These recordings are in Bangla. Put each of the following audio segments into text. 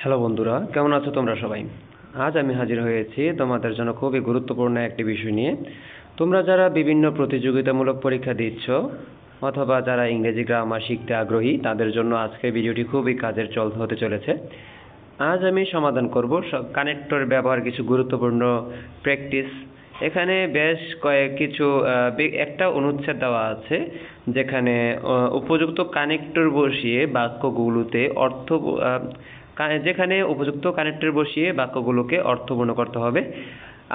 হ্যালো বন্ধুরা, কেমন আছো তোমরা সবাই? আজ আমি হাজির হয়েছি তোমাদের জন্য খুবই গুরুত্বপূর্ণ একটি বিষয় নিয়ে। তোমরা যারা বিভিন্ন প্রতিযোগিতামূলক পরীক্ষা দিচ্ছ অথবা যারা ইংরেজি গ্রামার শিখতে আগ্রহী, তাদের জন্য আজকের ভিডিওটি খুবই কাজের হতে চলেছে। আজ আমি সমাধান করব কানেক্টর ব্যবহার কিছু গুরুত্বপূর্ণ প্র্যাকটিস। এখানে বেশ একটা অনুচ্ছেদ দেওয়া আছে, যেখানে উপযুক্ত কানেক্টর বসিয়ে বাক্যগুলোতে যেখানে উপযুক্ত কানেক্টর বসিয়ে বাক্যগুলোকে অর্থপূর্ণ করতে হবে।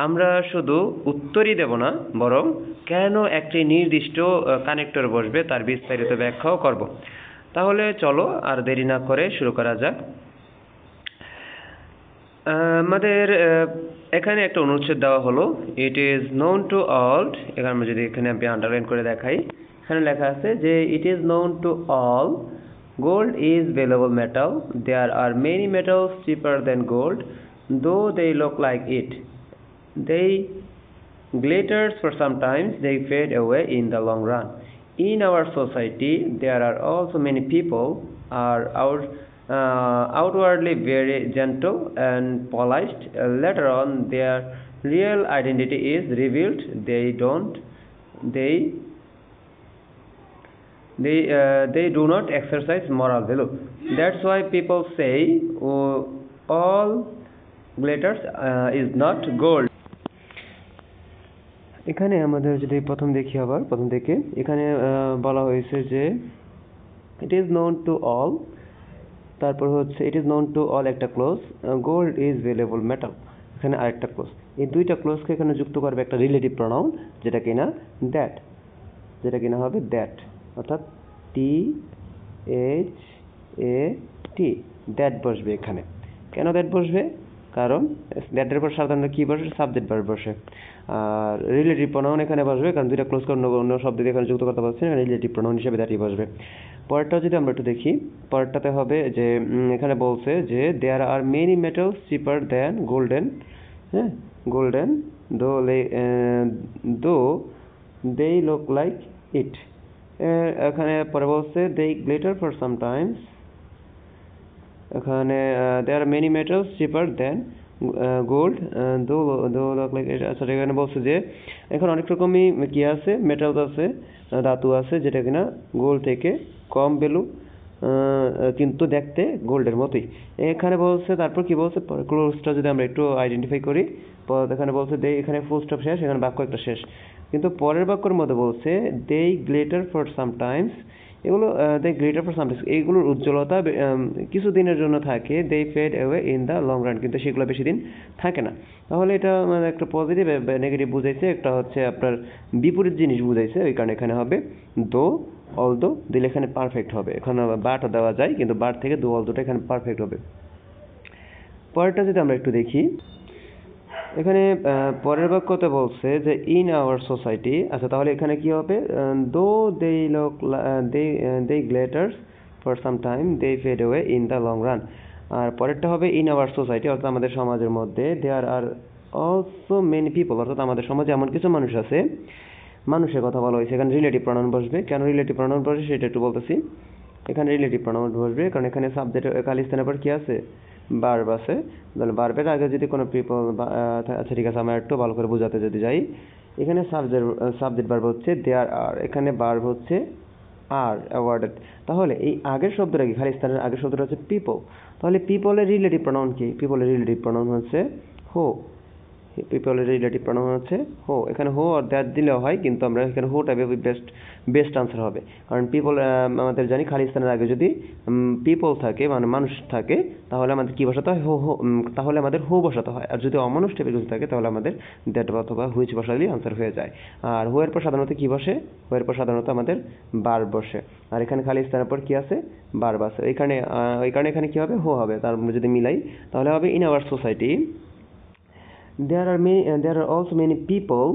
আমরা শুধু উত্তরই দেব না, বরং কেন একটি নির্দিষ্ট কানেক্টর বসবে তার বিস্তারিত ব্যাখ্যাও করব। তাহলে চলো আর দেরি না করে শুরু করা যাক। আমাদের এখানে একটা অনুচ্ছেদ দেওয়া হলো, ইট ইজ নোন টু অল। এখানে যদি আমি আন্ডারলাইন করে দেখাই, এখানে লেখা আছে যে it is known to all gold is valuable metal. There are many metals cheaper than gold, though they look like it. They glitter for sometimes, they fade away in the long run. In our society, there are also many people are outwardly very gentle and polished. Later on, their real identity is revealed. They do not exercise moral value. That's why people say all glitters is not gold. এখানে আমাদের যদি প্রথম থেকে এখানে বলা হয়েছে যে it is known to all, তারপর হচ্ছে it is known to all একটা clause, gold is valuable metal এখানে আরেকটা ক্লোজ। এই দুইটা ক্লোজকে এখানে যুক্ত করবে একটা রিলেটিভ প্রনাউন, যেটা কিনা হবে দ্যাট, অর্থাৎ THAT, দ্যাট বসবে এখানে। কেন দ্যাট বসবে? কারণ দ্যাটের পর সাধারণত কি বসে? সাবজেক্ট ভার্ব বসে। আর রিলেটিভ প্রনাউন এখানে বসবে, কারণ দুইটা ক্লোজ করে অন্য শব্দ দিয়ে এখানে যুক্ত করতে পারছি না, রিলেটিভ প্রনাউন হিসেবে দ্যাটই বসবে। পরেরটা যদি আমরা একটু দেখি, পরেরটাতে হবে যে এখানে বলছে যে there are many metals cheaper than golden though they look like ইট। এখানে পরে বলছে দে গ্লিটার ফর সামটাইমস। এখানে there are many metals cheaper than gold though look like it. আচ্ছা, এখানে বলছে যে এখন অনেক রকমই কি আছে, মেটালস আছে, ধাতু আছে, যেটা কিনা গোল্ড থেকে কম ভ্যালু কিন্তু দেখতে গোল্ডের মতোই। এখানে বলছে, তারপর কি বলছে, ক্লোজটা যদি আমরা একটু আইডেন্টিফাই করি, এখানে বলছে দে, এখানে ফুল স্টপ শেষ, এখানে বাক্য একটা শেষ। কিন্তু পরের বাক্যের মধ্যে বলছে দে গ্লিটার ফর সামটাইমস। এগুলো দে গ্লিটার ফর সামটাইমস, এইগুলোর উজ্জ্বলতা কিছু দিনের জন্য থাকে। They fade away in the long run, কিন্তু সেগুলো বেশি দিন থাকে না। তাহলে এটা একটা পজিটিভ নেগেটিভ বুঝাইছে, একটা হচ্ছে আপনার বিপরীত জিনিস বুঝাইছে, ওই কারণে এখানে হবে দো অলদো দিলে এখানে পারফেক্ট হবে। এখানে বাটও দেওয়া যায়, কিন্তু বাট থেকে দো অলদোটা এখানে পারফেক্ট হবে। পরেরটা যদি আমরা একটু দেখি, এখানে পরের বাক্যতে বলছে যে ইন আওয়ার সোসাইটি। আচ্ছা, তাহলে এখানে কি হবে? Though they glitters for some time, they fade away in the long run. আর পরেরটা হবে ইন আওয়ার সোসাইটি, অর্থাৎ আমাদের সমাজের মধ্যে there are also many people, অর্থাৎ আমাদের সমাজে এমন কিছু মানুষ আছে। মানুষের কথা বলা হয়েছে, এখানে রিলেটিভ প্রনাউন বসবে। কেন রিলেটিভ প্রনাউন বসবে সেটা একটু বলতেছি। এখানে রিলেটিভ প্রনাউন বসবে কারণ এখানে সাবজেক্ট খালি স্থানের পর কি আছে? ভার্ব আছে। তাহলে ভার্বের আগে যদি কোনো পিপল, আচ্ছা ঠিক আছে, আমরা একটু ভালো করে বোঝাতে যদি যাই, এখানে সাবজেক্ট ভার্ব হচ্ছে দেয়ার আর, এখানে ভার্ব হচ্ছে আর অ্যাওয়ার্ডেড। তাহলে এই আগের শব্দটা কি? খালি স্থানের আগের শব্দটা হচ্ছে পিপল। তাহলে পিপলের রিলেটিভ প্রনাউন কি? পিপলের রিলেটিভ প্রনাউন হচ্ছে হো। পিপলের রিলেটিভ প্রনাউন হচ্ছে হো। এখানে হো আর দ্যাট দিলেও হয়, কিন্তু আমরা এখানে হোটা বেস্ট আনসার হবে। কারণ পিপল আমাদের জানি খালি স্থানের আগে যদি পিপল থাকে, মানে মানুষ থাকে, তাহলে আমাদের কি বসাতে হয়? তাহলে আমাদের হো বসাতে হয়। আর যদি অমানুষ টাইপের কিছু থাকে, তাহলে আমাদের দ্যাট অথবা হুইচ বসালেই আনসার হয়ে যায়। আর হো এর পর সাধারণত কি বসে? হো এর পর সাধারণত আমাদের ভার্ব বসে। আর এখানে খালি স্থানের পর কি আছে? ভার্ব আছে। ওই কারণে এখানে কি হবে? হো হবে। তার যদি মিলাই তাহলে হবে in our society there are also many people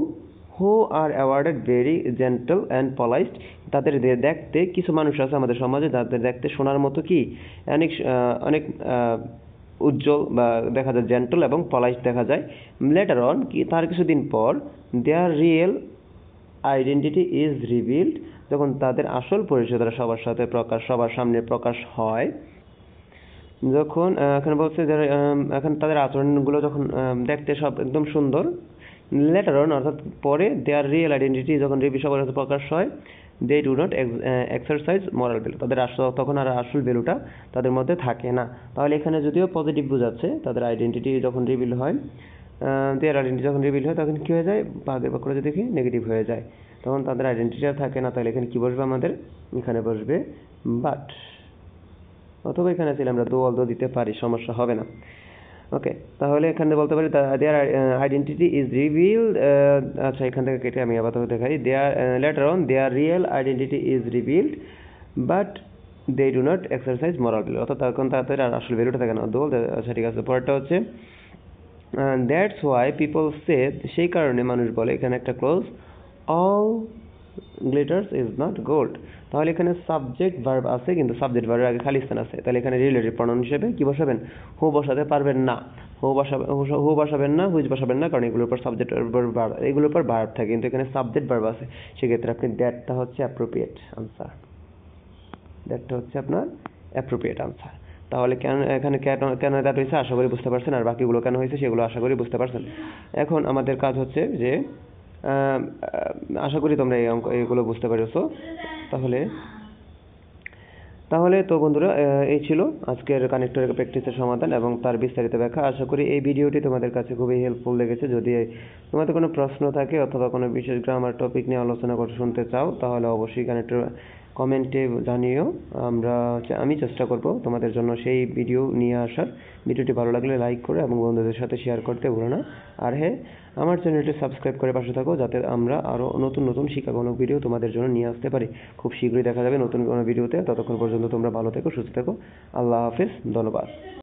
who are awarded very gentle and polished. তাদের দেখতে কিছু মানুষ আছে আমাদের সমাজে যাদের দেখতে সোনার মতো কি অনেক উজ্জ্বল বা দেখা যায়, জেন্টল এবং পলাইশড দেখা যায়। লেটার অন, কি তার কিছুদিন পর, দেয়ার রিয়েল আইডেন্টিটি ইজ রিভিলড, যখন তাদের আসল পরিচয় তারা সবার সামনে প্রকাশ হয়। যখন এখানে বলছে যে এখন তাদের আচরণগুলো যখন দেখতে সব একদম সুন্দর, লেটার অন অর্থাৎ পরে দেয়ার রিয়েল আইডেন্টিটি যখন সবার কাছে প্রকাশ হয়, they do not exercise moral value, তাদের তখন আর আসল ভ্যালুটা তাদের মধ্যে থাকে না। তাহলে এখানে যদিও পজিটিভ বোঝাচ্ছে, তাদের আইডেন্টিটি যখন রিভিল হয়, দেয়ার আইডেন্টিটি যখন রিভিল হয় তখন কী হয়ে যায়, আগের বাক্যটা যদি দেখি নেগেটিভ হয়ে যায়, তখন তাদের আইডেন্টিটি আর থাকে না। তাহলে এখানে কী বসবে আমাদের, এখানে বসবে বাট, অথবা এখানে ছিল আমরা দো অলদো দিতে পারি, সমস্যা হবে না। ওকে, তাহলে এখানে বলতে পারি দেয়ার আইডেন্টিটি ইজ রিভিলড, আচ্ছা এখান থেকে কেটে আমি আপাতত দেখাই, their later on their real identity is revealed but they do not exercise moral value, অর্থাৎ তখন তাদের আর আসল ভ্যালুটা থাকে না। আচ্ছা ঠিক আছে, পরেরটা হচ্ছে দ্যাটস ওয়াই পিপল সে, সেই কারণে মানুষ বলে, এখানে একটা close, all glitters is not gold. তাহলে এখানে সাবজেক্ট ভার্ব আছে, কিন্তু সাবজেক্ট ভার্বের আগে খালি স্থান আছে, তাহলে এখানে রিলেটিভ প্রনাউন হিসেবে কি বসাবেন, হু বসাতে পারবেন না, হু বসাবেন না, হুইচ বসাবেন না, কারণ এগুলোর উপর সাবজেক্ট ভার্ব, এগুলোর উপর ভার্ব থাকে, কিন্তু এখানে সাবজেক্ট ভার্ব আছে, সেক্ষেত্রে আপনি দ্যাটটা হচ্ছে অ্যাপ্রোপ্রিয়েট আনসার, দ্যাটটা হচ্ছে আপনার অ্যাপ্রোপ্রিয়েট আনসার। তাহলে কেন এখানে কেন দ্যাট হয়েছে আশা করি বুঝতে পারছেন, আর বাকিগুলো কেন হয়েছে সেগুলো আশা করি বুঝতে পারছেন। এখন আমাদের কাজ হচ্ছে যে আশা করি তোমরা এগুলো বুঝতে পেরেছো। তাহলে তো বন্ধুরা, এই ছিল আজকের কানেক্টরের প্র্যাকটিসের সমাধান এবং তার বিস্তারিত ব্যাখ্যা। আশা করি এই ভিডিওটি তোমাদের কাছে খুবই হেল্পফুল লেগেছে। যদি তোমাদের কোনো প্রশ্ন থাকে অথবা কোনো বিশেষ গ্রামার টপিক নিয়ে আলোচনা করে শুনতে চাও, তাহলে অবশ্যই কানেক্টর কমেন্টে জানিও। আমি চেষ্টা করব তোমাদের জন্য সেই ভিডিও নিয়ে আসার। ভিডিওটি ভালো লাগলে লাইক করে এবং বন্ধুদের সাথে শেয়ার করতে ভুলো না। আর হ্যাঁ, আমার চ্যানেলটি সাবস্ক্রাইব করে পাশে থাকো, যাতে আমরা আরও নতুন নতুন শিক্ষামূলক ভিডিও তোমাদের জন্য নিয়ে আসতে পারি। খুব শীঘ্রই দেখা যাবে নতুন কোনো ভিডিওতে। ততক্ষণ পর্যন্ত তোমরা ভালো থেকো, সুস্থ থেকো। আল্লাহ হাফেজ, ধন্যবাদ।